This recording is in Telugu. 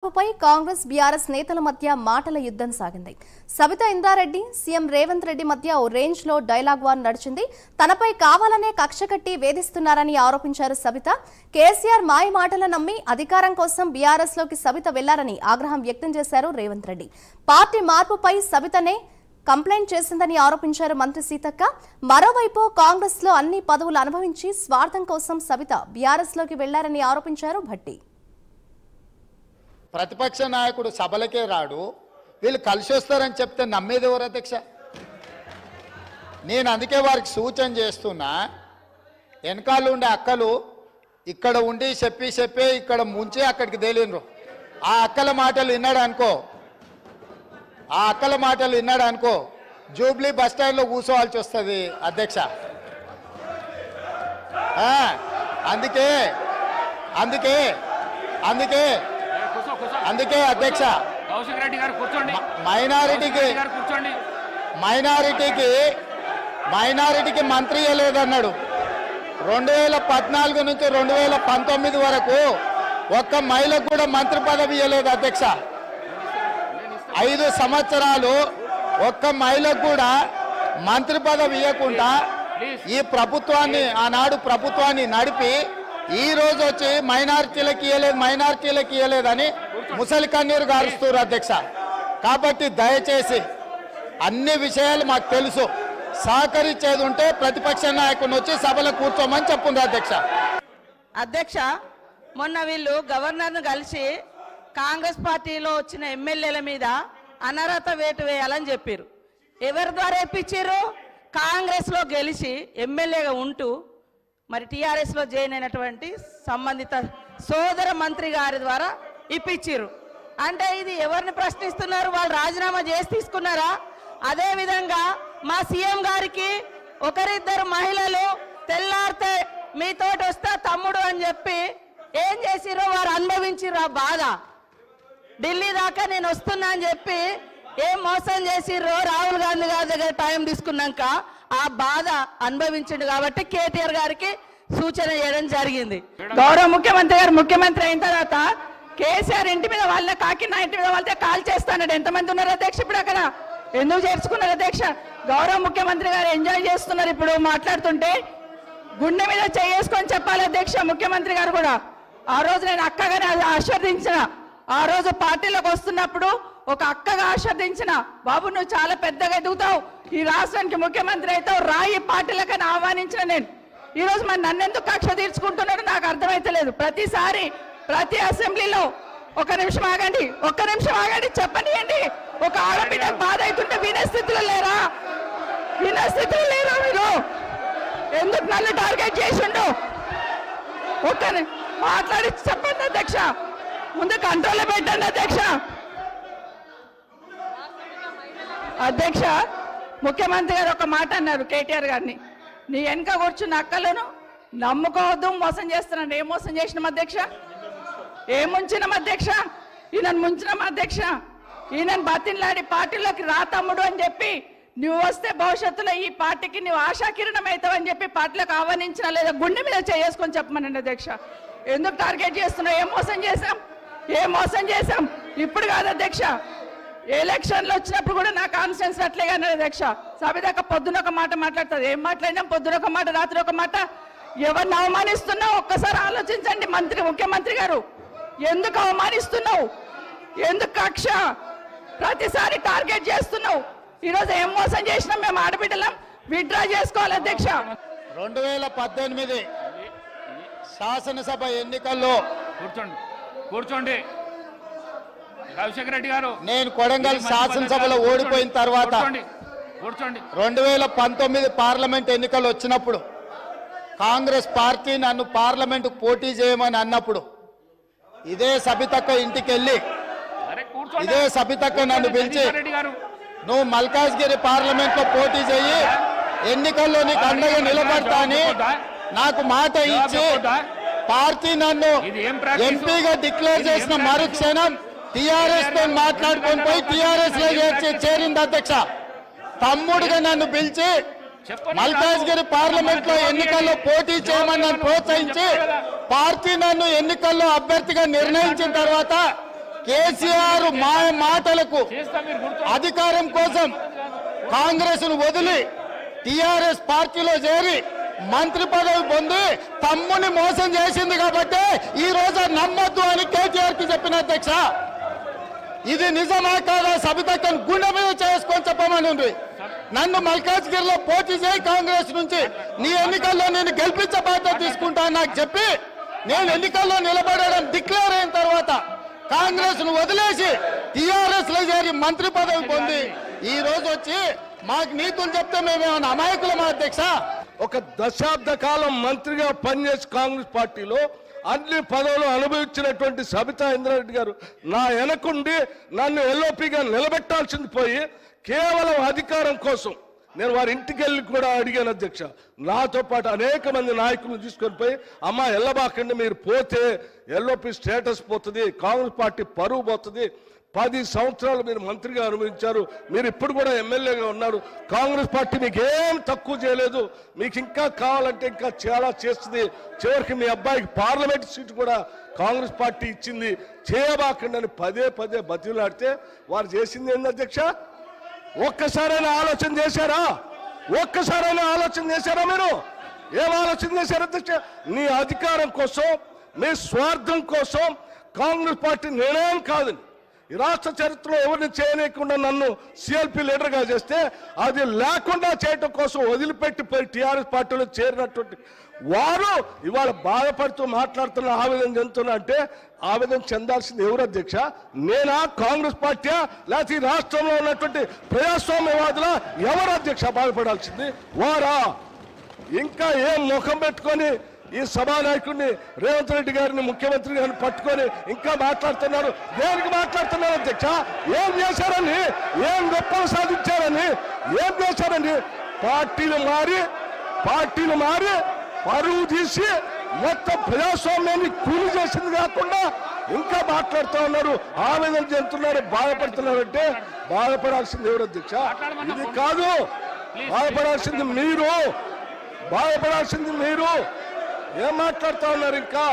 పై కాంగ్రెస్ బీఆర్ఎస్ నేతల మధ్య మాటల యుద్ధం సాగింది. సబితా ఇంద్రారెడ్డి సీఎం రేవంత్ రెడ్డి మధ్య ఓ రేంజ్ లో డైలాగ్ వార్ నడిచింది. తనపై కావాలనే కక్ష కట్టి వేధిస్తున్నారని ఆరోపించారు సబిత. కేసీఆర్ మాయ మాటలను నమ్మి అధికారం కోసం బీఆర్ఎస్ లోకి సబిత వెళ్లారని ఆగ్రహం వ్యక్తం చేశారు రేవంత్ రెడ్డి. పార్టీ మార్పుపై సబితనే కంప్లైంట్ చేసిందని ఆరోపించారు మంత్రి సీతక్క. మరోవైపు కాంగ్రెస్ లో అన్ని పదవులు అనుభవించి స్వార్థం కోసం సబిత బీఆర్ఎస్ లోకి వెళ్లారని ఆరోపించారు భట్టి. ప్రతిపక్ష నాయకుడు సభలకే రాడు, వీళ్ళు కలిసి వస్తారని చెప్తే నమ్మేది ఎవరు అధ్యక్ష? నేను అందుకే వారికి సూచన చేస్తున్నా, వెనకాల ఉండే అక్కలు ఇక్కడ ఉండి చెప్పి ఇక్కడ ముంచి అక్కడికి తేలినరు. ఆ అక్కల మాటలు విన్నాడు అనుకో జూబ్లీ బస్ స్టాండ్లో కూర్చోవాల్సి వస్తుంది అధ్యక్ష. అందుకే అధ్యక్ష మైనారిటీకి మంత్రి ఇవ్వలేదన్నాడు. 2014 నుంచి 2019 వరకు ఒక్క మహిళకు కూడా మంత్రి పదవి ఇవ్వలేదు అధ్యక్ష. 5 సంవత్సరాలు ఒక్క మహిళకు కూడా మంత్రి పదవి ఇవ్వకుండా ఈ ప్రభుత్వాన్ని ఆనాడు ప్రభుత్వాన్ని నడిపి ఈ రోజు వచ్చి మైనారిటీలకు ఇవ్వలేదని ముసలి కన్నీరు గారుస్తారు అధ్యక్ష. కాబట్టి దయచేసి అన్ని విషయాలు మాకు తెలుసు, సహకరించేది ఉంటే ప్రతిపక్ష నాయకుడిని వచ్చి సభలో కూర్చోమని చెప్పుంది అధ్యక్ష. మొన్న వీళ్ళు గవర్నర్ను కలిసి కాంగ్రెస్ పార్టీలో వచ్చిన ఎమ్మెల్యేల మీద అనర్హత వేటు వేయాలని చెప్పారు. ఎవరి ద్వారా ఇప్పించారు? కాంగ్రెస్లో గెలిచి ఎమ్మెల్యేగా ఉంటూ మరి టీఆర్ఎస్లో జాయిన్ అయినటువంటి సంబంధిత సోదర మంత్రి గారి ద్వారా ఇప్పించారు. అంటే ఇది ఎవరిని ప్రశ్నిస్తున్నారు? వాళ్ళు రాజీనామా చేసి తీసుకున్నారా? అదేవిధంగా మా సీఎం గారికి ఒకరిద్దరు మహిళలు తెల్లారితే మీతోటి వస్తా తమ్ముడు అని చెప్పి ఏం చేసిరో వారు అనుభవించిర్రు. ఆ బాధ ఢిల్లీ దాకా నేను వస్తున్నా అని చెప్పి ఏం మోసం చేసిర్రో రాహుల్ గాంధీ గారి దగ్గర టైం తీసుకున్నాక ఆ బాధ అనుభవించిండు. కాబట్టి కేటీఆర్ గారికి సూచన చేయడం జరిగింది. గౌరవ ముఖ్యమంత్రి గారు ముఖ్యమంత్రి అయిన తర్వాత కేసీఆర్ ఇంటి మీద వాళ్ళ కాకినా ఇంటి మీద వాళ్ళతో కాల్ చేస్తాడు. ఎంతమంది ఉన్నారు అధ్యక్ష? ఇప్పుడు అక్కడ ఎందుకు చేర్చుకున్నారు అధ్యక్ష? గౌరవ ముఖ్యమంత్రి గారు ఎంజాయ్ చేస్తున్నారు. ఇప్పుడు మాట్లాడుతుంటే గుండె మీద చేసుకొని చెప్పాలి అధ్యక్ష. ముఖ్యమంత్రి గారు కూడా ఆ రోజు నేను అక్కగానే ఆశీర్వదించిన, ఆ రోజు పార్టీలోకి వస్తున్నప్పుడు ఒక అక్కగా ఆశీర్వదించిన, బాబు నువ్వు చాలా పెద్దగా ఎదుగుతావు, ఈ రాష్ట్రానికి ముఖ్యమంత్రి అవుతావు, రాయి పార్టీలకని ఆహ్వానించిన నేను. ఈరోజు మరి నన్నెందుకు కక్ష తీర్చుకుంటున్నాడు నాకు అర్థమైతలేదు. ప్రతిసారి ప్రతి అసెంబ్లీలో ఒక్క నిమిషం ఆగండి చెప్పనియండి. ఒక ఆడబిడ్డ బాధ అవుతుంటే వినే స్థితిలో లేరా మీరు? ఎందుకు నన్ను టార్గెట్ చేసిండు? ఒక్కని మాట్లాడి చెప్పండి అధ్యక్ష. ముందు కంట్రోల్లో పెట్టండి అధ్యక్ష. ముఖ్యమంత్రి గారు ఒక మాట అన్నారు కేటీఆర్ గారిని, నీ వెనక కూర్చున్న అక్కలను నమ్ముకోవద్దు, మోసం చేస్తున్నాను. ఏం మోసం చేసినాం అధ్యక్ష? ఏం ముంచినాం అధ్యక్ష? ఈయనను ముంచినాం అధ్యక్ష. ఈయనను బతిన్లాడి పార్టీలోకి రా తమ్ముడు అని చెప్పి నువ్వు వస్తే భవిష్యత్తులో ఈ పార్టీకి నువ్వు ఆశాకిరణం అవుతావు అని చెప్పి పార్టీలోకి ఆహ్వానించిన లేదా గుండె మీద చేసుకొని చెప్పమనండి అధ్యక్ష. ఎందుకు టార్గెట్ చేస్తున్నావు? ఏం మోసం చేశాం? ఇప్పుడు కాదు అధ్యక్ష, ఎలక్షన్లు వచ్చినప్పుడు కూడా నా కాన్ఫిడెన్స్ అట్లేగా అధ్యక్ష. సభదాకా పొద్దున ఒక మాట మాట్లాడుతుంది. ఏం మాట్లాడినాం? పొద్దున ఒక మాట, రాత్రి ఒక మాట. ఎవరిని అవమానిస్తున్నావు ఒక్కసారి ఆలోచించండి ముఖ్యమంత్రి గారు. ఎందుకు అవమానిస్తున్నావు? ఎందుకు కక్ష? ప్రతిసారి టార్గెట్ చేస్తున్నావు. ఈరోజు ఏం మోసం చేసినాం? మేము ఆడబిడ్డలం విత్డ్రా చేసుకోవాలి అధ్యక్ష. 2018 శాసనసభ ఎన్నికల్లో కూర్చోండి రాజశేఖర రెడ్డి గారు, నేను కొడంగల్ శాసనసభలో ఓడిపోయిన తర్వాత 2019 పార్లమెంట్ ఎన్నికలు వచ్చినప్పుడు కాంగ్రెస్ పార్టీ నన్ను పార్లమెంటుకు పోటీ చేయమని అన్నప్పుడు ఇదే సబితక్క ఇంటికి వెళ్ళి ఇదే సబితక్క నన్ను పిలిచి నువ్వు మల్కాజ్గిరి పార్లమెంట్ లో పోటీ చేయి, ఎన్నికల్లో నీకు అండగా నిలబడతా అని నాకు మాట ఇచ్చి పార్టీ నన్ను ఎంపీగా డిక్లేర్ చేసిన మరుక్షణం టీఆర్ఎస్ తో మాట్లాడుకొని పోయి టీఆర్ఎస్ లో చేరింది అధ్యక్ష. తమ్ముడుగా నన్ను పిలిచి మల్కాజ్గిరి పార్లమెంట్ లో ఎన్నికల్లో పోటీ చేయమని నన్ను ప్రోత్సహించి పార్టీ నన్ను ఎన్నికల్లో అభ్యర్థిగా నిర్ణయించిన తర్వాత కేసీఆర్ మాటలకు చేస్తా మీరు కూర్చోండి. అధికారం కోసం కాంగ్రెస్ ను వదిలి టిఆర్ఎస్ పార్టీలో చేరి మంత్రి పదవి పొంది తమ్ముని మోసం చేసింది కాబట్టి ఈ రోజు నమ్మొద్దు అని కేటీఆర్ కి చెప్పిన అధ్యక్ష. ఇది నిజమా కాదా సబితక్కను గుండె మీద చేసుకొని చెప్పమని నన్ను మల్కాజ్గిరిలో పోటీ చేయి కాంగ్రెస్ నుంచి నీ ఎన్నికల్లో నేను గెలిపించే బాధ్యత తీసుకుంటా నాకు చెప్పి నేను ఎన్నికల్లో నిలబడడం డిక్లేర్ అయిన తర్వాత కాంగ్రెస్ ను వదిలేసి టిఆర్ఎస్ లో చేరి మంత్రి పదవి పొంది ఈ రోజు వచ్చి మాకు నీతులు చెప్తే మేమేమన్నా అమాయకులమా అధ్యక్ష? ఒక దశాబ్ద కాలం మంత్రిగా పనిచేసి కాంగ్రెస్ పార్టీలో అన్ని పదవులు అనుభవించినటువంటి సబితా ఇంద్రారెడ్డి గారు నా వెనకుండి నన్ను ఎల్ఓపిగా నిలబెట్టాల్సింది పోయి కేవలం అధికారం కోసం నేను వారి ఇంటికి వెళ్ళి కూడా అడిగాను అధ్యక్ష. నాతో పాటు అనేక మంది నాయకులను తీసుకొని పోయి అమ్మ ఎల్లబాకండి, మీరు పోతే ఎల్ఓపి స్టేటస్ పోతుంది, కాంగ్రెస్ పార్టీ పరువు పోతుంది, 10 సంవత్సరాలు మీరు మంత్రిగా అనుభవించారు, మీరు ఇప్పుడు కూడా ఎమ్మెల్యేగా ఉన్నారు, కాంగ్రెస్ పార్టీ మీకు ఏం తక్కువ చేయలేదు, మీకు ఇంకా కావాలంటే ఇంకా చాలా చేస్తుంది, చివరికి మీ అబ్బాయికి పార్లమెంట్ సీటు కూడా కాంగ్రెస్ పార్టీ ఇచ్చింది, చేయబాకండి అని పదే పదే బతిలాడితే వారు చేసింది ఏంది అధ్యక్ష? ఒక్కసారైనా ఆలోచన చేశారా? ఒక్కసారైనా ఆలోచన చేశారా? మీరు ఏం ఆలోచన చేశారు అధ్యక్ష? నీ అధికారం కోసం, మీ స్వార్థం కోసం కాంగ్రెస్ పార్టీ నిర్ణయం కాదని ఈ రాష్ట్ర చరిత్రలో ఎవరిని చేయలేకుండా నన్ను సిఎల్పి లీడర్గా చేస్తే అది లేకుండా చేయటం కోసం వదిలిపెట్టి పోయి టీఆర్ఎస్ పార్టీలో చేరినటువంటి వారు ఇవాళ బాధపడుతూ మాట్లాడుతున్న ఆవేదన చెందుతున్నా అంటే ఆవేదన చెందాల్సింది ఎవరు అధ్యక్ష? నేనా, కాంగ్రెస్ పార్టీ, లేకపోతే ఈ రాష్ట్రంలో ఉన్నటువంటి ప్రజాస్వామ్యవాదుల? ఎవరు అధ్యక్ష బాధపడాల్సింది? వారా? ఇంకా ఏం ముఖం పెట్టుకొని ఈ సభానాయకుడిని రేవంత్ రెడ్డి గారిని ముఖ్యమంత్రి గారిని పట్టుకొని ఇంకా మాట్లాడుతున్నారు? దేనికి మాట్లాడుతున్నారు అధ్యక్ష? ఏం చేశారని, ఏం గొప్పలు సాధించారని, ఏం చేశారని? పార్టీలు మారి పరువు తీసి మొత్తం ప్రజాస్వామ్యాన్ని కూలి చేసింది కాకుండా ఇంకా మాట్లాడుతూ ఉన్నారు, ఆవేదన చెందుతున్నారు, బాధపడుతున్నారు. అంటే బాధపడాల్సింది ఎవరు అధ్యక్ష? ఇది కాదు, బాధపడాల్సింది మీరు. ఏం మాట్లాడుతూ ఉన్నారు? ఇంకా